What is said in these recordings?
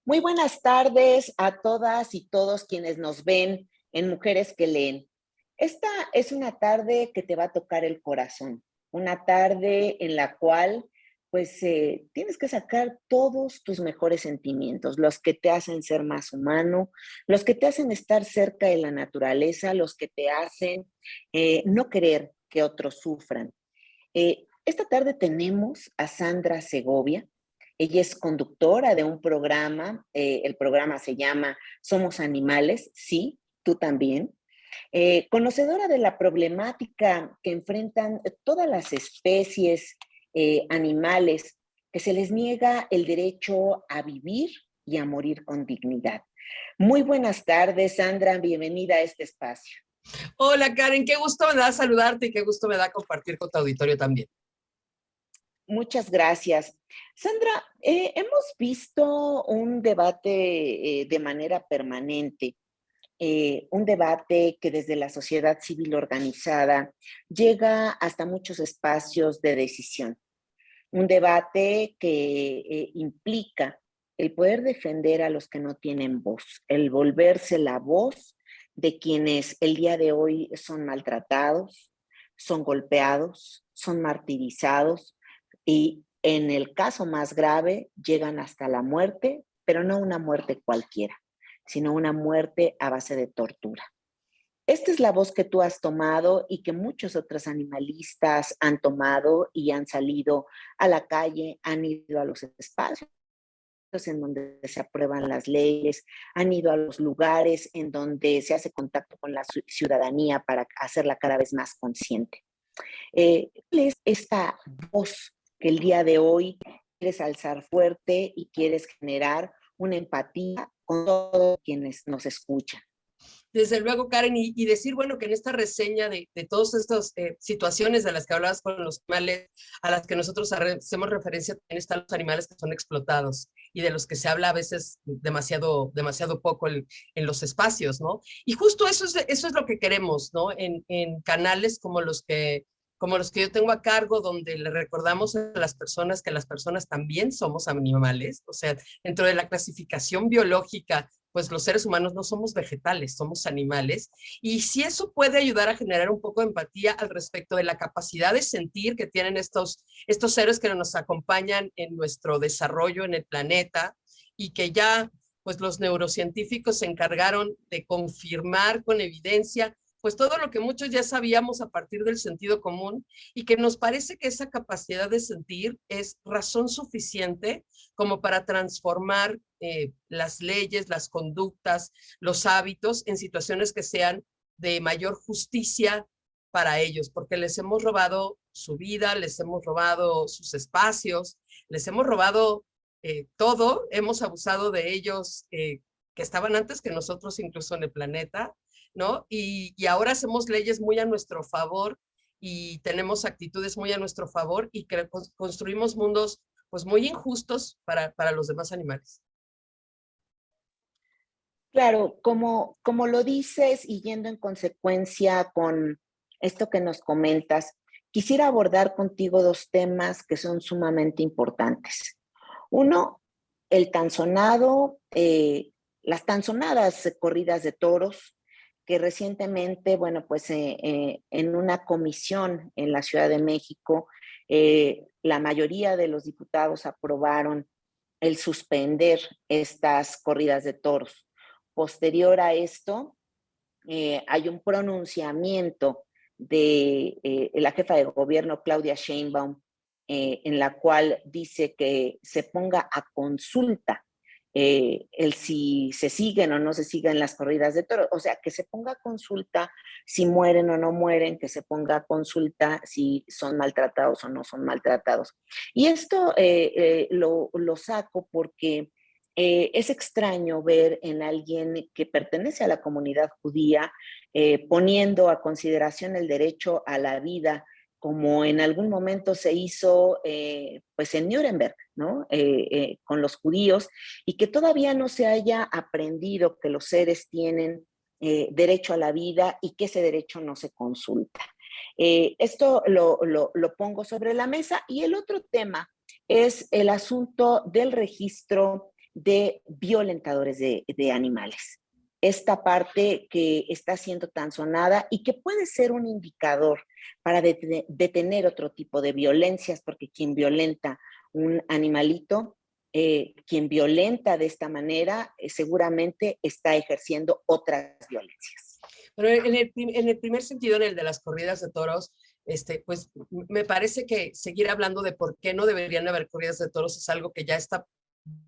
Muy buenas tardes a todas y todos quienes nos ven en Mujeres que Leen. Esta es una tarde que te va a tocar el corazón, una tarde en la cual tienes que sacar todos tus mejores sentimientos, los que te hacen ser más humano, los que te hacen estar cerca de la naturaleza, los que te hacen no querer que otros sufran. Esta tarde tenemos a Sandra Segovia. Ella es conductora de un programa, el programa se llama Somos Animales, sí, tú también. Conocedora de la problemática que enfrentan todas las especies animales, que se les niega el derecho a vivir y a morir con dignidad. Muy buenas tardes, Sandra, bienvenida a este espacio. Hola Karen, qué gusto me da saludarte y qué gusto me da compartir con tu auditorio también. Muchas gracias. Sandra, hemos visto un debate de manera permanente, un debate que desde la sociedad civil organizada llega hasta muchos espacios de decisión. Un debate que implica el poder defender a los que no tienen voz, el volverse la voz de quienes el día de hoy son maltratados, son golpeados, son martirizados y en el caso más grave llegan hasta la muerte, pero no una muerte cualquiera, sino una muerte a base de tortura. Esta es la voz que tú has tomado y que muchos otros animalistas han tomado y han salido a la calle, han ido a los espacios en donde se aprueban las leyes, han ido a los lugares en donde se hace contacto con la ciudadanía para hacerla cada vez más consciente. ¿Cuál es esta voz que el día de hoy quieres alzar fuerte y quieres generar una empatía con todos quienes nos escuchan? Desde luego, Karen, y decir, bueno, que en esta reseña de todas estas situaciones de las que hablabas con los animales, a las que nosotros hacemos referencia, también están los animales que son explotados y de los que se habla a veces demasiado poco en los espacios, ¿no? Y justo eso es lo que queremos, ¿no? En canales como los que yo tengo a cargo, donde le recordamos a las personas que las personas también somos animales, o sea, dentro de la clasificación biológica, pues los seres humanos no somos vegetales, somos animales, y si eso puede ayudar a generar un poco de empatía al respecto de la capacidad de sentir que tienen estos seres que nos acompañan en nuestro desarrollo en el planeta, y que ya pues los neurocientíficos se encargaron de confirmar con evidencia pues todo lo que muchos ya sabíamos a partir del sentido común, y que nos parece que esa capacidad de sentir es razón suficiente como para transformar las leyes, las conductas, los hábitos en situaciones que sean de mayor justicia para ellos, porque les hemos robado su vida, les hemos robado sus espacios, les hemos robado todo, hemos abusado de ellos que estaban antes que nosotros incluso en el planeta, ¿no? Y ahora hacemos leyes muy a nuestro favor y tenemos actitudes muy a nuestro favor y que construimos mundos pues muy injustos para los demás animales. Claro, como lo dices y yendo en consecuencia con esto que nos comentas, quisiera abordar contigo dos temas que son sumamente importantes. Uno, el tan sonado, las tan sonadas corridas de toros, que recientemente, en una comisión en la Ciudad de México, la mayoría de los diputados aprobaron el suspender estas corridas de toros. Posterior a esto, hay un pronunciamiento de la jefa de gobierno, Claudia Sheinbaum, en la cual dice que se ponga a consulta el si se siguen o no se siguen las corridas de toros, o sea, que se ponga a consulta si mueren o no mueren, que se ponga a consulta si son maltratados o no son maltratados. Y esto lo saco porque es extraño ver en alguien que pertenece a la comunidad judía poniendo a consideración el derecho a la vida, como en algún momento se hizo en Nuremberg, ¿no? Con los judíos, y que todavía no se haya aprendido que los seres tienen derecho a la vida y que ese derecho no se consulta. Esto lo pongo sobre la mesa. Y el otro tema es el asunto del registro de violentadores de animales. Esta parte que está siendo tan sonada y que puede ser un indicador para detener otro tipo de violencias, porque quien violenta un animalito, quien violenta de esta manera, seguramente está ejerciendo otras violencias. Pero en el primer sentido, en el de las corridas de toros, pues me parece que seguir hablando de por qué no deberían haber corridas de toros es algo que ya está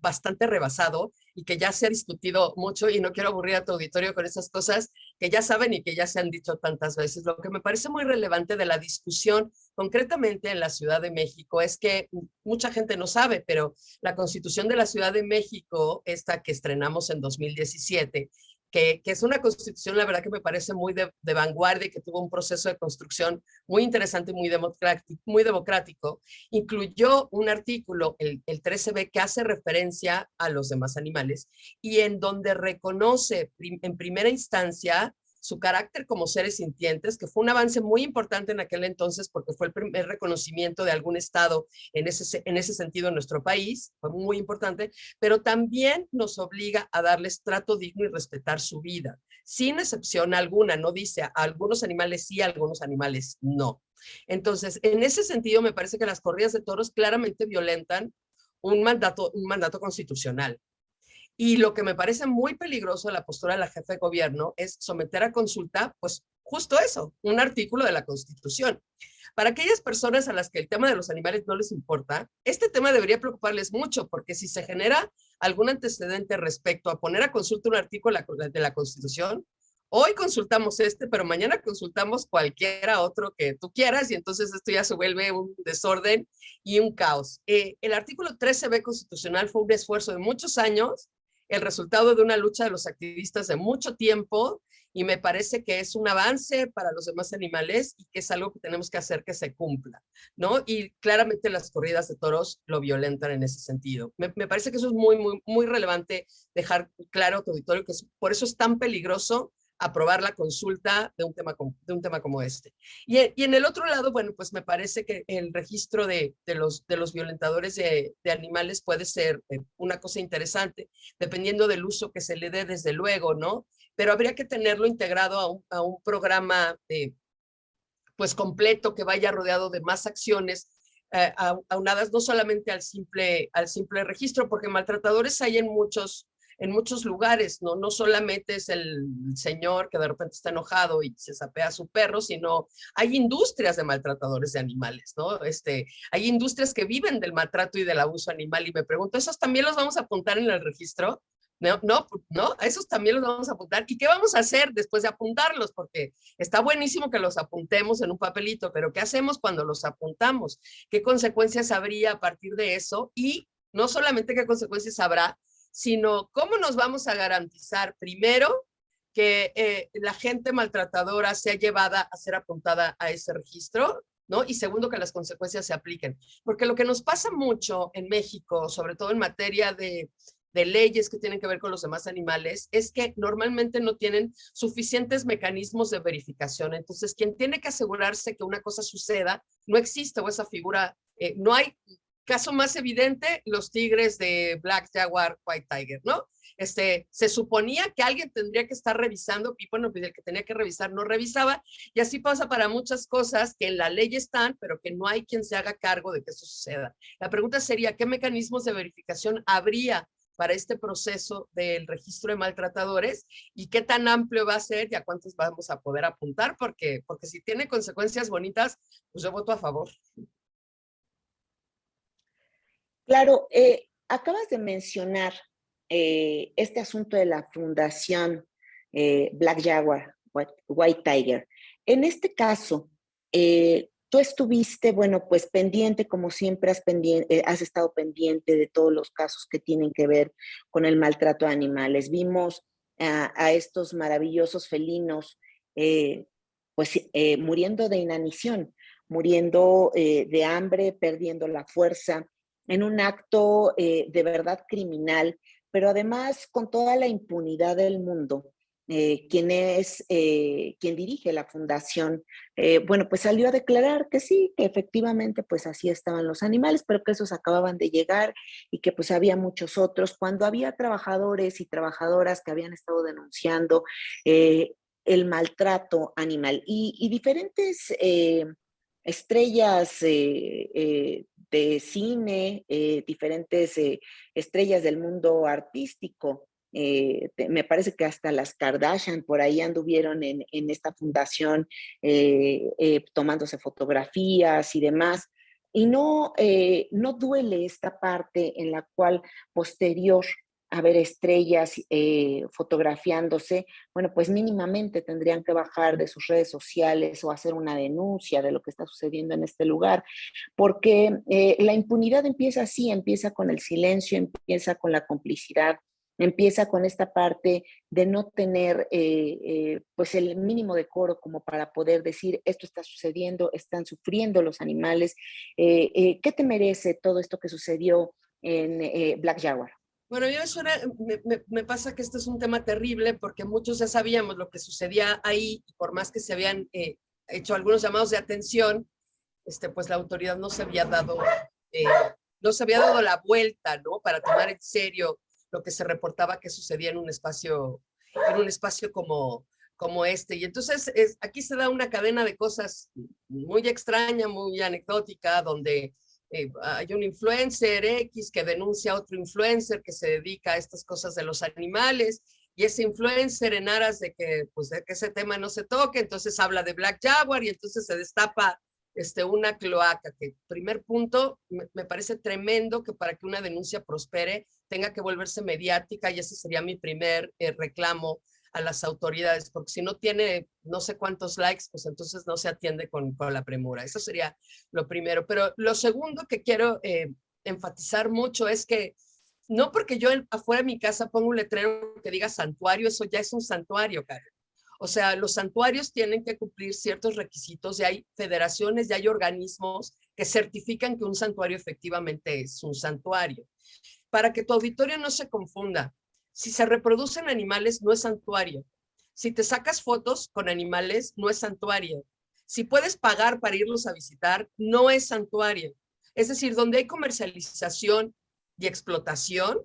bastante rebasado y que ya se ha discutido mucho y no quiero aburrir a tu auditorio con esas cosas que ya saben y que ya se han dicho tantas veces. Lo que me parece muy relevante de la discusión concretamente en la Ciudad de México es que mucha gente no sabe, pero la Constitución de la Ciudad de México, esta que estrenamos en 2017, que es una constitución, la verdad que me parece muy de vanguardia y que tuvo un proceso de construcción muy interesante y muy democrático, incluyó un artículo, el 13b, que hace referencia a los demás animales y en donde reconoce en primera instancia su carácter como seres sintientes, que fue un avance muy importante en aquel entonces porque fue el primer reconocimiento de algún estado en ese sentido en nuestro país, fue muy importante, pero también nos obliga a darles trato digno y respetar su vida, sin excepción alguna, no dice a algunos animales sí, a algunos animales no. Entonces, en ese sentido, me parece que las corridas de toros claramente violentan un mandato constitucional. Y lo que me parece muy peligroso de la postura de la jefa de gobierno es someter a consulta, pues justo eso, un artículo de la Constitución. Para aquellas personas a las que el tema de los animales no les importa, este tema debería preocuparles mucho, porque si se genera algún antecedente respecto a poner a consulta un artículo de la Constitución, hoy consultamos pero mañana consultamos cualquiera otro que tú quieras y entonces esto ya se vuelve un desorden y un caos. El artículo 13b constitucional fue un esfuerzo de muchos años, el resultado de una lucha de los activistas de mucho tiempo, y me parece que es un avance para los demás animales y que es algo que tenemos que hacer que se cumpla, ¿no? Y claramente las corridas de toros lo violentan en ese sentido. Me parece que eso es muy relevante dejar claro a tu auditorio que por eso es tan peligroso aprobar la consulta de un tema como este. Y en el otro lado, bueno, pues me parece que el registro de los violentadores de animales puede ser una cosa interesante, dependiendo del uso que se le dé, desde luego, ¿no? Pero habría que tenerlo integrado a un programa pues completo que vaya rodeado de más acciones aunadas no solamente al simple registro, porque maltratadores hay en muchos lugares, ¿no? No solamente es el señor que de repente está enojado y se sapea a su perro, sino hay industrias de maltratadores de animales, ¿no? Hay industrias que viven del maltrato y del abuso animal, y me pregunto, ¿esos también los vamos a apuntar en el registro? No, a esos también los vamos a apuntar. ¿Y qué vamos a hacer después de apuntarlos? Porque está buenísimo que los apuntemos en un papelito, pero ¿qué hacemos cuando los apuntamos? ¿Qué consecuencias habría a partir de eso? Y no solamente qué consecuencias habrá, sino cómo nos vamos a garantizar, primero, que la gente maltratadora sea llevada a ser apuntada a ese registro, ¿no? Y segundo, que las consecuencias se apliquen. Porque lo que nos pasa mucho en México, sobre todo en materia de leyes que tienen que ver con los demás animales, es que normalmente no tienen suficientes mecanismos de verificación. Entonces, quien tiene que asegurarse que una cosa suceda, no existe o esa figura, no hay. Caso más evidente, los tigres de Black Jaguar, White Tiger, ¿no? Se suponía que alguien tendría que estar revisando, y bueno, el que tenía que revisar no revisaba, y así pasa para muchas cosas que en la ley están, pero que no hay quien se haga cargo de que eso suceda. La pregunta sería, ¿qué mecanismos de verificación habría para este proceso del registro de maltratadores y qué tan amplio va a ser y a cuántos vamos a poder apuntar? Porque si tiene consecuencias bonitas, pues yo voto a favor. Claro, acabas de mencionar este asunto de la fundación Black Jaguar, White Tiger. En este caso, tú estuviste, bueno, pues pendiente, como siempre has estado pendiente de todos los casos que tienen que ver con el maltrato de animales. Vimos a estos maravillosos felinos, muriendo de inanición, muriendo de hambre, perdiendo la fuerza, en un acto de verdad criminal, pero además con toda la impunidad del mundo, quien dirige la fundación, bueno, pues salió a declarar que sí, que efectivamente pues así estaban los animales, pero que esos acababan de llegar y que pues había muchos otros. Cuando había trabajadores y trabajadoras que habían estado denunciando el maltrato animal y diferentes estrellas de cine, diferentes estrellas del mundo artístico. Me parece que hasta las Kardashian por ahí anduvieron en esta fundación tomándose fotografías y demás. Y no duele esta parte en la cual posterior a ver estrellas fotografiándose, bueno, pues mínimamente tendrían que bajar de sus redes sociales o hacer una denuncia de lo que está sucediendo en este lugar, porque la impunidad empieza así, empieza con el silencio, empieza con la complicidad, empieza con esta parte de no tener pues el mínimo decoro como para poder decir esto está sucediendo, están sufriendo los animales. ¿Qué te merece todo esto que sucedió en Black Jaguar? Bueno, yo me pasa que este es un tema terrible porque muchos ya sabíamos lo que sucedía ahí y por más que se habían hecho algunos llamados de atención, pues la autoridad eh, no se había dado la vuelta, ¿no? Para tomar en serio lo que se reportaba que sucedía en un espacio como este. Y entonces aquí se da una cadena de cosas muy extraña, muy anecdótica, donde hay un influencer X que denuncia a otro influencer que se dedica a estas cosas de los animales, y ese influencer en aras de que, pues, de que ese tema no se toque, entonces habla de Black Jaguar y entonces se destapa una cloaca, que primer punto, me parece tremendo que para que una denuncia prospere tenga que volverse mediática, y ese sería mi primer reclamo a las autoridades, porque si no tiene no sé cuántos likes, pues entonces no se atiende con la premura. Eso sería lo primero. Pero lo segundo que quiero enfatizar mucho es que no porque yo afuera de mi casa pongo un letrero que diga santuario, eso ya es un santuario, Karen. O sea, los santuarios tienen que cumplir ciertos requisitos y hay federaciones y hay organismos que certifican que un santuario efectivamente es un santuario. Para que tu auditorio no se confunda, si se reproducen animales no es santuario. Si te sacas fotos con animales no es santuario. Si puedes pagar para irlos a visitar no es santuario. Es decir, donde hay comercialización y explotación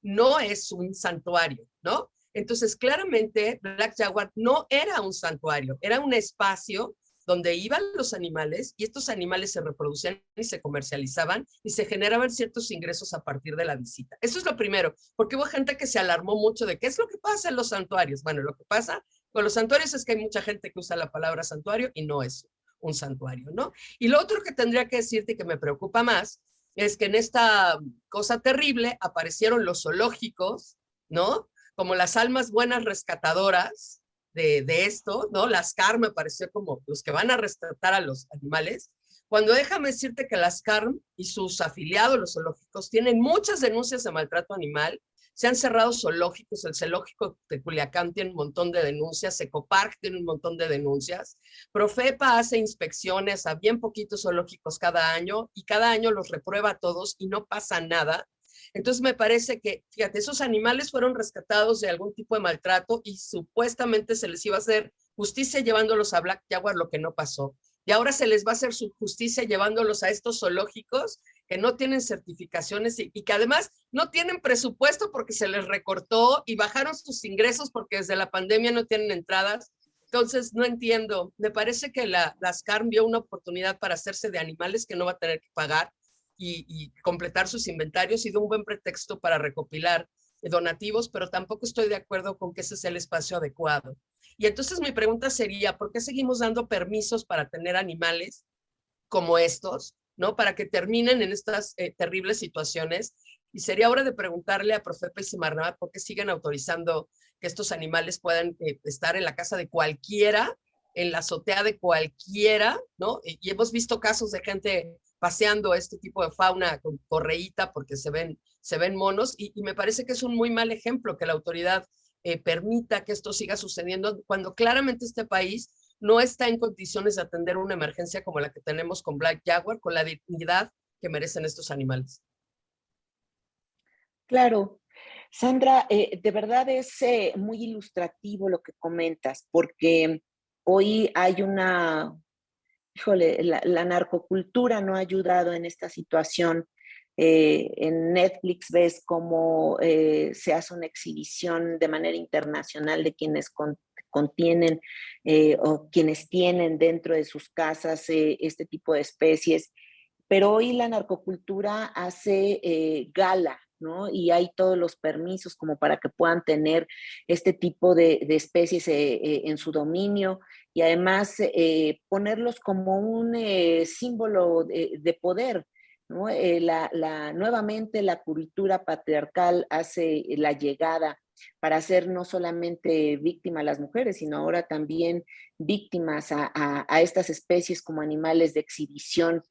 no es un santuario, ¿no? Entonces, claramente, Black Jaguar no era un santuario, era un espacio donde iban los animales y estos animales se reproducían y se comercializaban y se generaban ciertos ingresos a partir de la visita. Eso es lo primero, porque hubo gente que se alarmó mucho de qué es lo que pasa en los santuarios. Bueno, lo que pasa con los santuarios es que hay mucha gente que usa la palabra santuario y no es un santuario, ¿no? Y lo otro que tendría que decirte que me preocupa más es que en esta cosa terrible aparecieron los zoológicos, ¿no? Como las almas buenas rescatadoras de esto, ¿no? Las CAR me pareció como los que van a rescatar a los animales, cuando déjame decirte que las CARM y sus afiliados, los zoológicos, tienen muchas denuncias de maltrato animal, se han cerrado zoológicos, el zoológico de Culiacán tiene un montón de denuncias, Ecopark tiene un montón de denuncias, Profepa hace inspecciones a bien poquitos zoológicos cada año y cada año los reprueba a todos y no pasa nada. Entonces me parece que, fíjate, esos animales fueron rescatados de algún tipo de maltrato y supuestamente se les iba a hacer justicia llevándolos a Black Jaguar, lo que no pasó. Y ahora se les va a hacer su justicia llevándolos a estos zoológicos que no tienen certificaciones y que además no tienen presupuesto porque se les recortó y bajaron sus ingresos porque desde la pandemia no tienen entradas. Entonces, no entiendo. Me parece que las CARM vio una oportunidad para hacerse de animales que no va a tener que pagar y completar sus inventarios y de un buen pretexto para recopilar donativos, pero tampoco estoy de acuerdo con que ese sea el espacio adecuado. Y entonces mi pregunta sería, ¿por qué seguimos dando permisos para tener animales como estos, ¿no? Para que terminen en estas terribles situaciones. Y sería hora de preguntarle a Profepa y Semarnat por qué siguen autorizando que estos animales puedan estar en la casa de cualquiera, en la azotea de cualquiera, ¿no? Y hemos visto casos de gente paseando este tipo de fauna con correíta porque se ven monos y me parece que es un muy mal ejemplo que la autoridad permita que esto siga sucediendo cuando claramente este país no está en condiciones de atender una emergencia como la que tenemos con Black Jaguar, con la dignidad que merecen estos animales. Claro. Sandra, de verdad es muy ilustrativo lo que comentas, porque hoy hay una, híjole, la narcocultura no ha ayudado en esta situación. En Netflix ves cómo se hace una exhibición de manera internacional de quienes contienen o quienes tienen dentro de sus casas este tipo de especies, pero hoy la narcocultura hace gala, ¿no? Y hay todos los permisos como para que puedan tener este tipo de especies en su dominio y además ponerlos como un símbolo de poder, ¿no? Nuevamente la cultura patriarcal hace la llegada para hacer no solamente víctimas a las mujeres, sino ahora también víctimas a estas especies como animales de exhibición,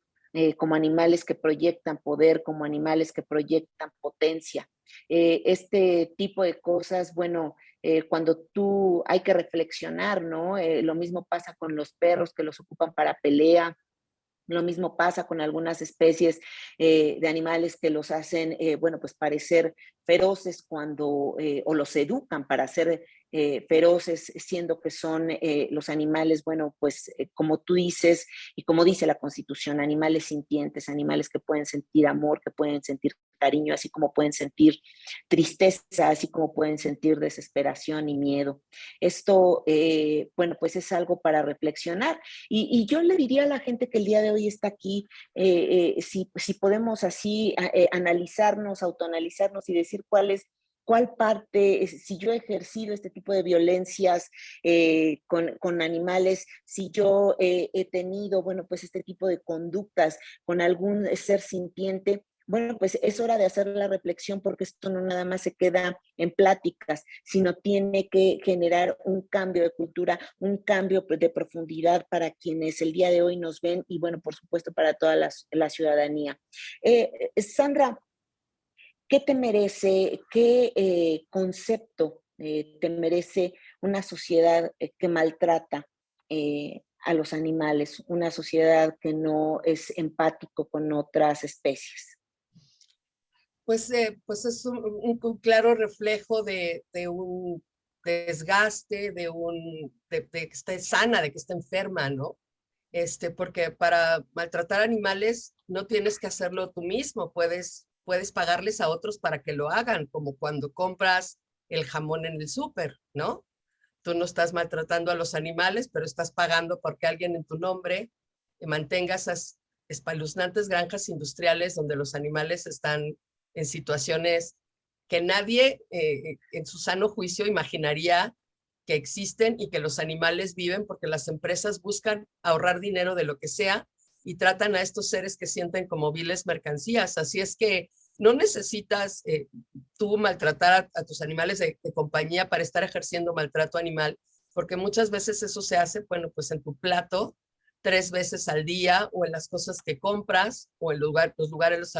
como animales que proyectan poder, como animales que proyectan potencia. Este tipo de cosas, bueno, cuando tú hay que reflexionar, ¿no? Lo mismo pasa con los perros que los ocupan para pelea. Lo mismo pasa con algunas especies de animales que los hacen, bueno, pues parecer feroces cuando, o los educan para ser feroces, siendo que son los animales, bueno, pues como tú dices y como dice la Constitución, animales sintientes, animales que pueden sentir amor, que pueden sentir cariño, así como pueden sentir tristeza, así como pueden sentir desesperación y miedo. Esto, bueno, pues es algo para reflexionar. Y yo le diría a la gente que el día de hoy está aquí, si podemos así analizarnos, autoanalizarnos y decir cuál parte, si yo he ejercido este tipo de violencias con animales, si yo he tenido, bueno, pues este tipo de conductas con algún ser sintiente, bueno, pues es hora de hacer la reflexión porque esto no nada más se queda en pláticas, sino tiene que generar un cambio de cultura, un cambio de profundidad para quienes el día de hoy nos ven y bueno, por supuesto para toda la ciudadanía. Sandra, ¿qué te merece, qué concepto te merece una sociedad que maltrata a los animales, una sociedad que no es empático con otras especies? Pues es un claro reflejo de un desgaste, de que esté sana, de que esté enferma, ¿no? Porque para maltratar animales no tienes que hacerlo tú mismo, puedes pagarles a otros para que lo hagan, como cuando compras el jamón en el súper, ¿no? Tú no estás maltratando a los animales, pero estás pagando porque alguien en tu nombre mantenga esas espeluznantes granjas industriales donde los animales están en situaciones que nadie en su sano juicio imaginaría que existen y que los animales viven porque las empresas buscan ahorrar dinero de lo que sea y tratan a estos seres que sienten como viles mercancías. Así es que no necesitas tú maltratar a tus animales de compañía para estar ejerciendo maltrato animal, porque muchas veces eso se hace, bueno, pues en tu plato 3 veces al día o en las cosas que compras o en los lugares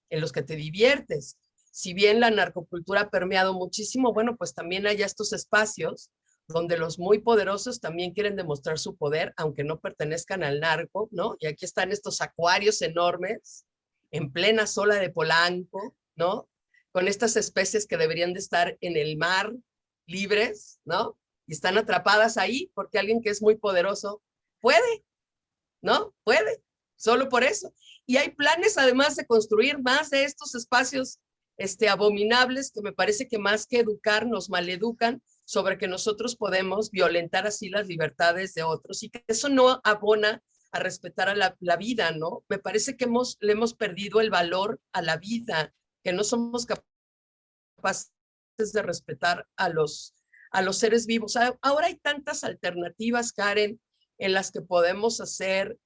en los que te diviertes. Si bien la narcocultura ha permeado muchísimo, bueno, pues también hay estos espacios donde los muy poderosos también quieren demostrar su poder, aunque no pertenezcan al narco, ¿no? Y aquí están estos acuarios enormes en plena sola de Polanco, ¿no? Con estas especies que deberían de estar en el mar libres, ¿no? Y están atrapadas ahí porque alguien que es muy poderoso puede, ¿no? Puede, solo por eso. Y hay planes además de construir más de estos espacios abominables que me parece que más que educar nos maleducan sobre que nosotros podemos violentar así las libertades de otros y que eso no abona a respetar a la vida, ¿no? Me parece que le hemos perdido el valor a la vida, que no somos capaces de respetar a los seres vivos. Ahora hay tantas alternativas, Karen, en las que podemos hacer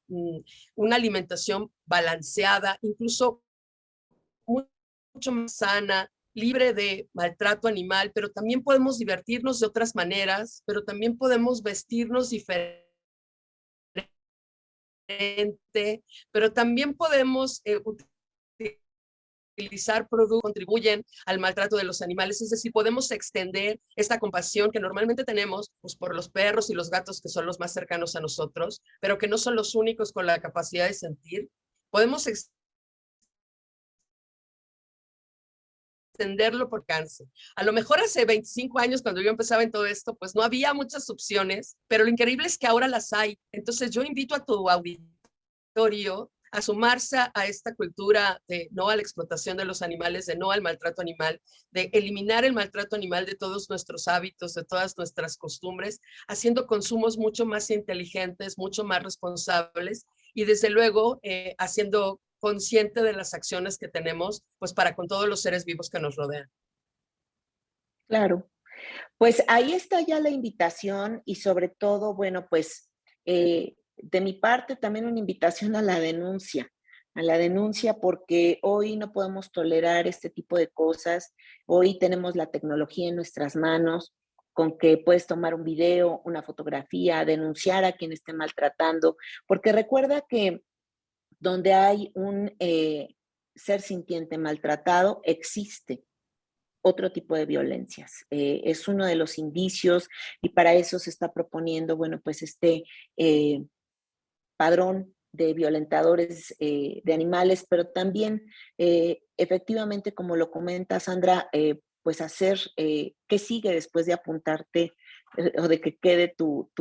una alimentación balanceada, incluso mucho más sana, libre de maltrato animal, pero también podemos divertirnos de otras maneras, pero también podemos vestirnos diferente, pero también podemos utilizar productos que contribuyen al maltrato de los animales, es decir, podemos extender esta compasión que normalmente tenemos pues, por los perros y los gatos que son los más cercanos a nosotros, pero que no son los únicos con la capacidad de sentir. Podemos entenderlo por cáncer. A lo mejor hace 25 años, cuando yo empezaba en todo esto, pues no había muchas opciones, pero lo increíble es que ahora las hay. Entonces yo invito a tu auditorio a sumarse a esta cultura de no a la explotación de los animales, de no al maltrato animal, de eliminar el maltrato animal de todos nuestros hábitos, de todas nuestras costumbres, haciendo consumos mucho más inteligentes, mucho más responsables y desde luego haciendo consciente de las acciones que tenemos pues para con todos los seres vivos que nos rodean. Claro. Pues ahí está ya la invitación y sobre todo, bueno, pues de mi parte también una invitación a la denuncia porque hoy no podemos tolerar este tipo de cosas. Hoy tenemos la tecnología en nuestras manos con que puedes tomar un video, una fotografía, denunciar a quien esté maltratando, porque recuerda que donde hay un ser sintiente maltratado, existe otro tipo de violencias. Es uno de los indicios y para eso se está proponiendo, bueno, pues este eh, padrón de violentadores de animales, pero también efectivamente, como lo comenta Sandra, pues hacer qué sigue después de apuntarte o de que quede tu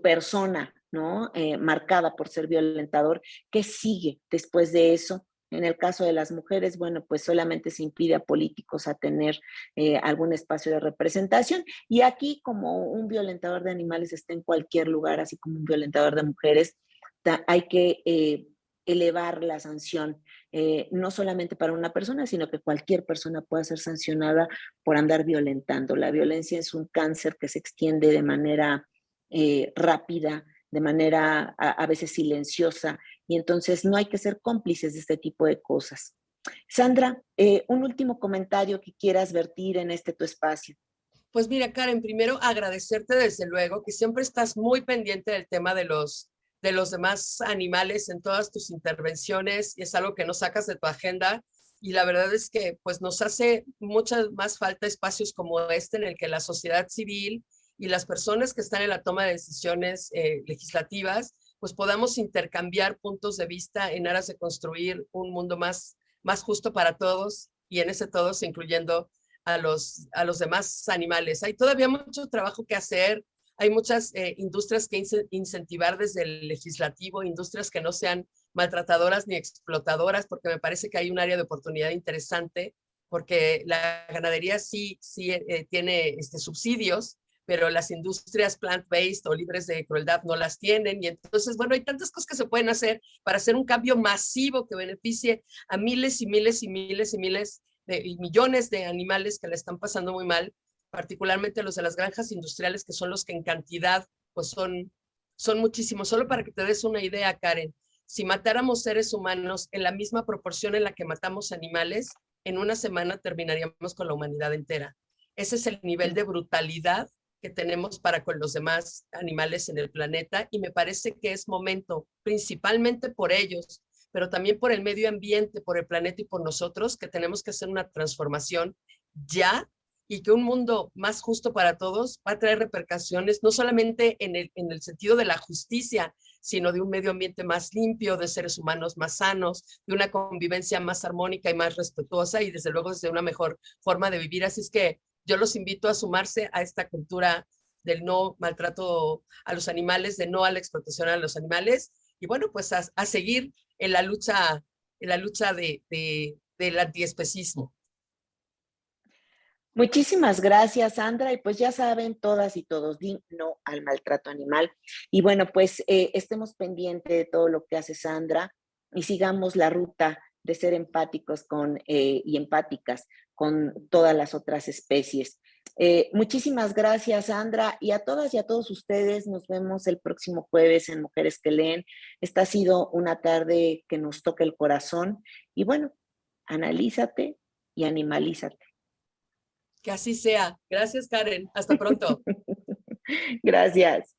persona, ¿no? Marcada por ser violentador, ¿qué sigue después de eso? En el caso de las mujeres, bueno, pues solamente se impide a políticos a tener algún espacio de representación. Y aquí, como un violentador de animales está en cualquier lugar, así como un violentador de mujeres, hay que elevar la sanción, no solamente para una persona, sino que cualquier persona pueda ser sancionada por andar violentando. La violencia es un cáncer que se extiende de manera rápida, de manera a veces silenciosa, y entonces no hay que ser cómplices de este tipo de cosas. Sandra, un último comentario que quieras vertir en este tu espacio. Pues mira, Karen, primero agradecerte desde luego que siempre estás muy pendiente del tema de los demás animales en todas tus intervenciones y es algo que no sacas de tu agenda y la verdad es que pues nos hace mucha más falta espacios como este en el que la sociedad civil y las personas que están en la toma de decisiones legislativas pues podamos intercambiar puntos de vista en aras de construir un mundo más justo para todos y en ese todos incluyendo a los demás animales. Hay todavía mucho trabajo que hacer, hay muchas industrias que incentivar desde el legislativo, industrias que no sean maltratadoras ni explotadoras, porque me parece que hay un área de oportunidad interesante, porque la ganadería sí tiene subsidios, pero las industrias plant-based o libres de crueldad no las tienen. Y entonces, bueno, hay tantas cosas que se pueden hacer para hacer un cambio masivo que beneficie a miles y miles y miles y miles y millones de animales que la están pasando muy mal, particularmente los de las granjas industriales, que son los que en cantidad pues son muchísimos. Solo para que te des una idea, Karen, si matáramos seres humanos en la misma proporción en la que matamos animales, en una semana terminaríamos con la humanidad entera. Ese es el nivel de brutalidad que tenemos para con los demás animales en el planeta y me parece que es momento, principalmente por ellos, pero también por el medio ambiente, por el planeta y por nosotros, que tenemos que hacer una transformación ya y que un mundo más justo para todos va a traer repercusiones no solamente en el sentido de la justicia, sino de un medio ambiente más limpio, de seres humanos más sanos, de una convivencia más armónica y más respetuosa y desde luego desde una mejor forma de vivir. Así es que yo los invito a sumarse a esta cultura del no maltrato a los animales, de no a la explotación a los animales y bueno, pues a seguir en la lucha del antiespecismo. Muchísimas gracias, Sandra. Y pues ya saben, todas y todos, di no al maltrato animal. Y bueno, pues estemos pendientes de todo lo que hace Sandra y sigamos la ruta de ser empáticos y empáticas con todas las otras especies. Muchísimas gracias, Sandra, y a todas y a todos ustedes. Nos vemos el próximo jueves en Mujeres que Leen. Esta ha sido una tarde que nos toca el corazón. Y bueno, analízate y animalízate. Que así sea. Gracias, Karen. Hasta pronto. Gracias.